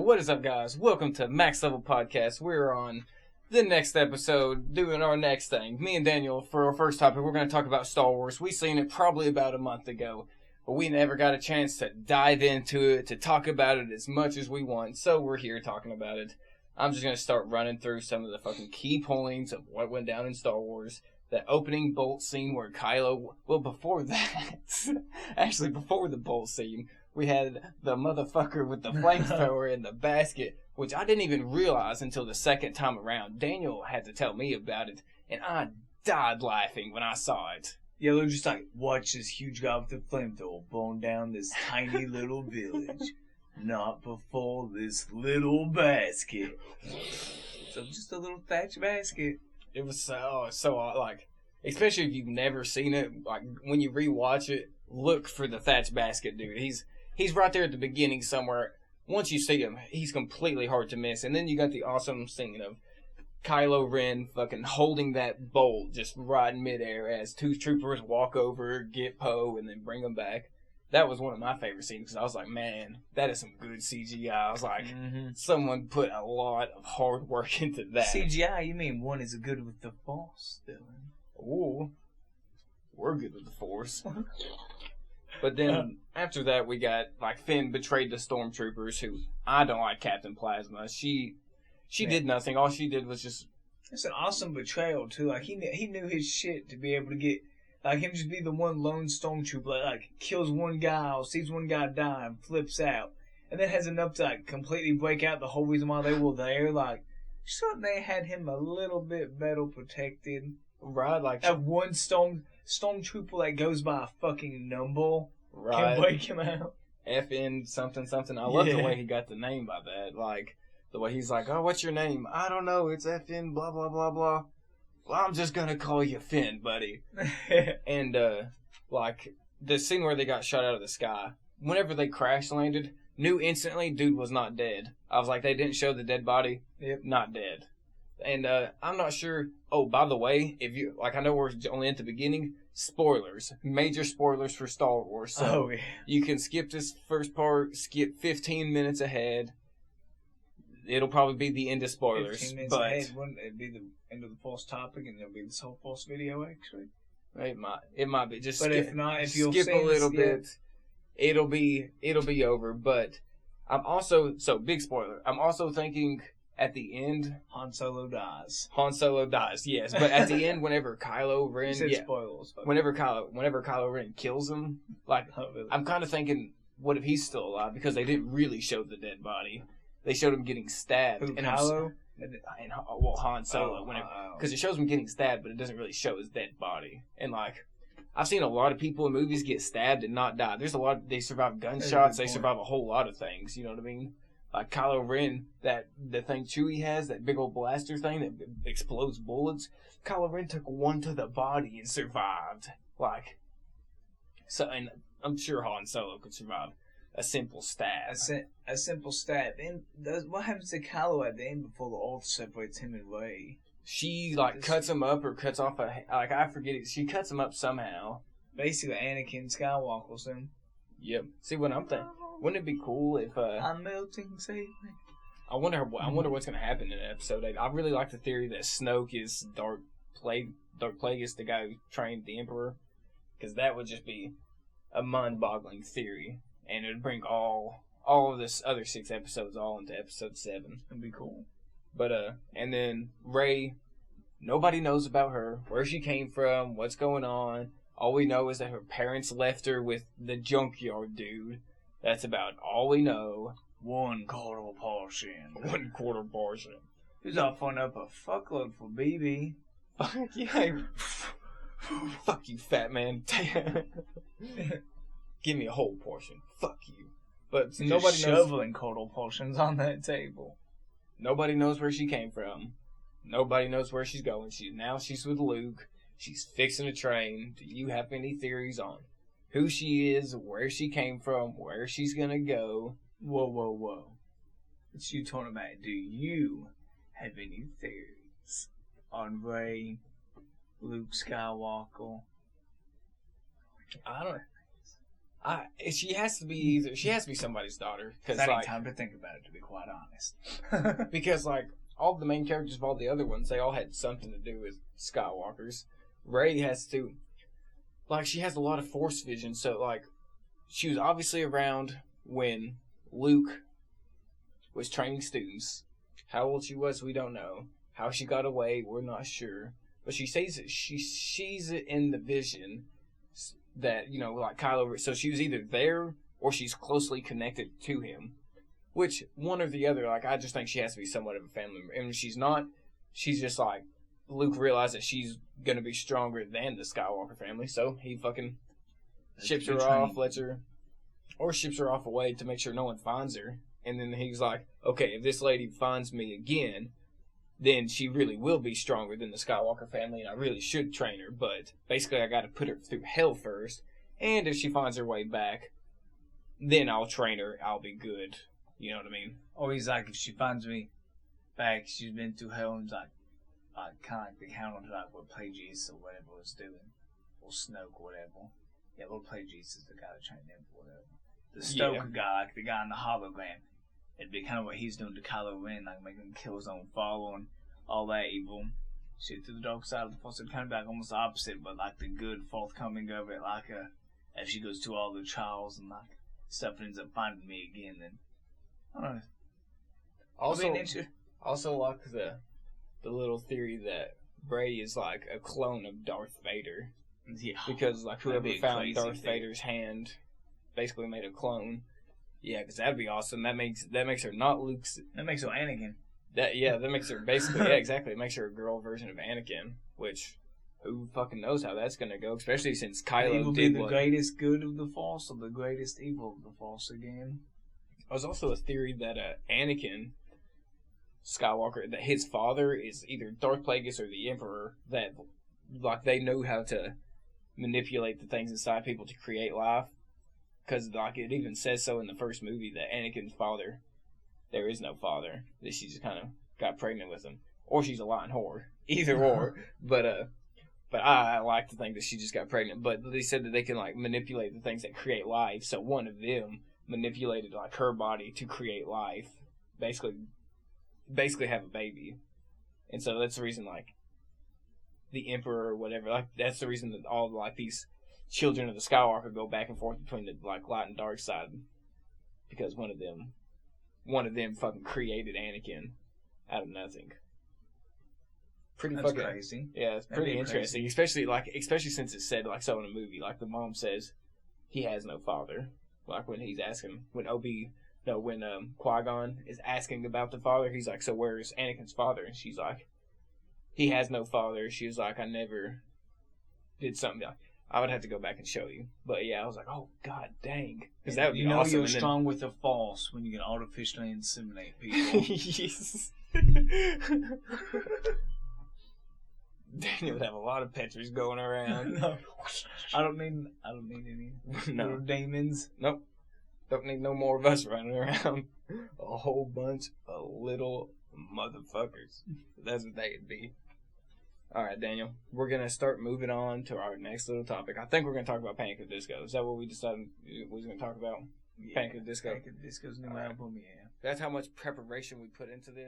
What is up, guys? Welcome to Max Level Podcast. We're on the next episode, doing our next thing. Me and Daniel, for our first topic, we're going to talk about Star Wars. We seen it probably about a month ago, but we never got a chance to dive into it, to talk about it as much as we want, so we're here talking about it. I'm just going to start running through some of the fucking key points of what went down in Star Wars. That opening bolt scene where Kylo... Well, before that... actually, before the bolt scene, we had the motherfucker with the flamethrower in the basket, which I didn't even realize until the second time around. Daniel had to tell me about it, and I died laughing when I saw it. Yeah, they're just like, watch this huge guy with the flamethrower burn down this tiny little village. Not before this little basket. So just a little thatch basket. It was so like, especially if you've never seen it, like when you rewatch it, look for the thatch basket dude. He's right there at the beginning somewhere. Once you see him, he's completely hard to miss. And then you got the awesome scene of Kylo Ren fucking holding that bolt just right in midair as two troopers walk over, get Poe, and then bring him back. That was one of my favorite scenes because I was like, man, that is some good CGI. I was like, someone put a lot of hard work into that. CGI? You mean one is good with the Force, Dylan? Ooh, we're good with the Force. But then after that, we got like Finn betrayed the stormtroopers. Who I don't like Captain Plasma. She did nothing. All she did was just. It's an awesome betrayal too. Like he knew his shit to be able to get. Like, him just be the one lone stormtrooper, like, kills one guy or sees one guy die and flips out. And then has enough to, like, completely break out the whole reason why they were there. Like, just thought they had him a little bit better protected. Right, like... That one stormtrooper that goes by a fucking number right. Can break him out. FN something something. I love the way he got the name by that. Like, the way he's like, oh, what's your name? I don't know, it's FN blah, blah, blah, blah. Well, I'm just gonna call you Finn, buddy. And, like, the scene where they got shot out of the sky, whenever they crash landed, knew instantly dude was not dead. I was like, they didn't show the dead body. Yep. Not dead. And, I'm not sure. Oh, by the way, if you, like, I know we're only at the beginning, spoilers. Major spoilers for Star Wars. So, you can skip this first part, skip 15 minutes ahead. It'll probably be the end of spoilers. 15 minutes ahead, wouldn't it be the end of the Force topic, and it'll be this whole Force video, actually? It might be. Just but skip, if not, if you'll skip a little bit, it'll be over. But I'm also, so big spoiler, I'm also thinking at the end... Han Solo dies, yes. But at the end, whenever Kylo Ren... spoilers. Whenever Kylo Ren kills him, like, really? I'm kind of thinking, what if he's still alive? Because they didn't really show the dead body. They showed him getting stabbed. Who, Kylo? Han Solo. Because it shows him getting stabbed, but it doesn't really show his dead body. And, like, I've seen a lot of people in movies get stabbed and not die. There's a lot, they survive gunshots, they survive a whole lot of things, you know what I mean? Like Kylo Ren, the thing Chewie has, that big old blaster thing that explodes bullets, Kylo Ren took one to the body and survived. Like, so, and I'm sure Han Solo could survive a simple stab. A simple stab. And what happens to Kylo at the end before the Oath separates him and Rey? She, like, cuts him up or cuts off I forget it. She cuts him up somehow. Basically, Anakin Skywalker's him. Yep. See, what I'm thinking, wouldn't it be cool if, I'm melting, save me. I wonder what's going to happen in episode 8. I really like the theory that Snoke is Darth Plagueis, the guy who trained the Emperor. Because that would just be a mind-boggling theory. And it would bring all of this other 6 episodes all into episode 7. That'd be cool. But, and then Rey, nobody knows about her, where she came from, what's going on. All we know is that her parents left her with the junkyard dude. That's about all we know. 1/4 portion. 1/4 portion. He's offering up a fuckload for BB. Yeah. Fuck you, fat man. Give me a whole portion. Fuck you. But nobody knows. Shoveling quarter portions on that table. Nobody knows where she came from. Nobody knows where she's going. Now she's with Luke. She's fixing a train. Do you have any theories on who she is, where she came from, where she's gonna go? Whoa. What you talking about? Do you have any theories on Rey, Luke Skywalker? I don't She has to be somebody's daughter. Cause I need like, time to think about it, to be quite honest. because like all the main characters of all the other ones, they all had something to do with Skywalkers. Rey has to, like, she has a lot of Force vision, so like, she was obviously around when Luke was training students. How old she was, we don't know. How she got away, we're not sure. But she says that she sees it in the vision that, you know, like Kylo. So she was either there or she's closely connected to him. Which, one or the other, like, I just think she has to be somewhat of a family member. And when she's not, she's just like, Luke realized that she's going to be stronger than the Skywalker family. So he fucking ships her off, ships her off away to make sure no one finds her. And then he's like, okay, if this lady finds me again, then she really will be stronger than the Skywalker family, and I really should train her. But basically, I got to put her through hell first. And if she finds her way back, then I'll train her. I'll be good. You know what I mean? Or he's like, if she finds me back, she's been through hell, and like kind of like the count to like what Plagueis or whatever was doing, or Snoke or whatever. Yeah, Lord Plagueis is the guy that trained him or whatever. The Stoker guy, like the guy in the hologram. It'd be kind of what he's doing to Kylo Ren, like making him kill his own father and all that evil shit through the dark side of the Force. It'd kind of be like almost the opposite, but like the good forthcoming of it, like if she goes through all the trials and like stuff and ends up finding me again, then I don't know. Also like the little theory that Bray is like a clone of Darth Vader. Yeah. Because like whoever found Darth Vader's hand basically made a clone. Yeah, because that'd be awesome. That makes her not Luke's. That makes her Anakin. That makes her basically, yeah, exactly. It makes her a girl version of Anakin, which who fucking knows how that's gonna go, especially since Kylo did the greatest good of the Force or the greatest evil of the Force again. There's also a theory that Anakin Skywalker, that his father is either Darth Plagueis or the Emperor, that like they know how to manipulate the things inside people to create life. Because like it even says so in the first movie that Anakin's father, there is no father. That she just kind of got pregnant with him, or she's a lying whore. Either or. But I like to think that she just got pregnant. But they said that they can like manipulate the things that create life. So one of them manipulated like her body to create life, basically have a baby, and so that's the reason like the Emperor or whatever. Like that's the reason that all like these children of the Skywalker go back and forth between the like light and dark side, because one of them fucking created Anakin out of nothing. That's fucking crazy. Yeah, it's pretty interesting, especially since it's said like so in a movie. Like the mom says he has no father. Like when he's asking when Qui-Gon is asking about the father, he's like, so where's Anakin's father? And she's like, he has no father. She was like, I never did something like. I would have to go back and show you. But yeah, I was like, oh, god dang. Because that would be awesome. You're strong with the Force when you can artificially inseminate people. Yes. Daniel would have a lot of Petrys going around. No. I don't need any little demons. Nope. Don't need no more of us running around. A whole bunch of little motherfuckers. That's what they'd be. Alright, Daniel. We're going to start moving on to our next little topic. I think we're going to talk about Panic at the Disco. Is that what we decided we was going to talk about? Yeah, Panic at the Disco? Panic at the Disco's new album, yeah. That's how much preparation we put into this.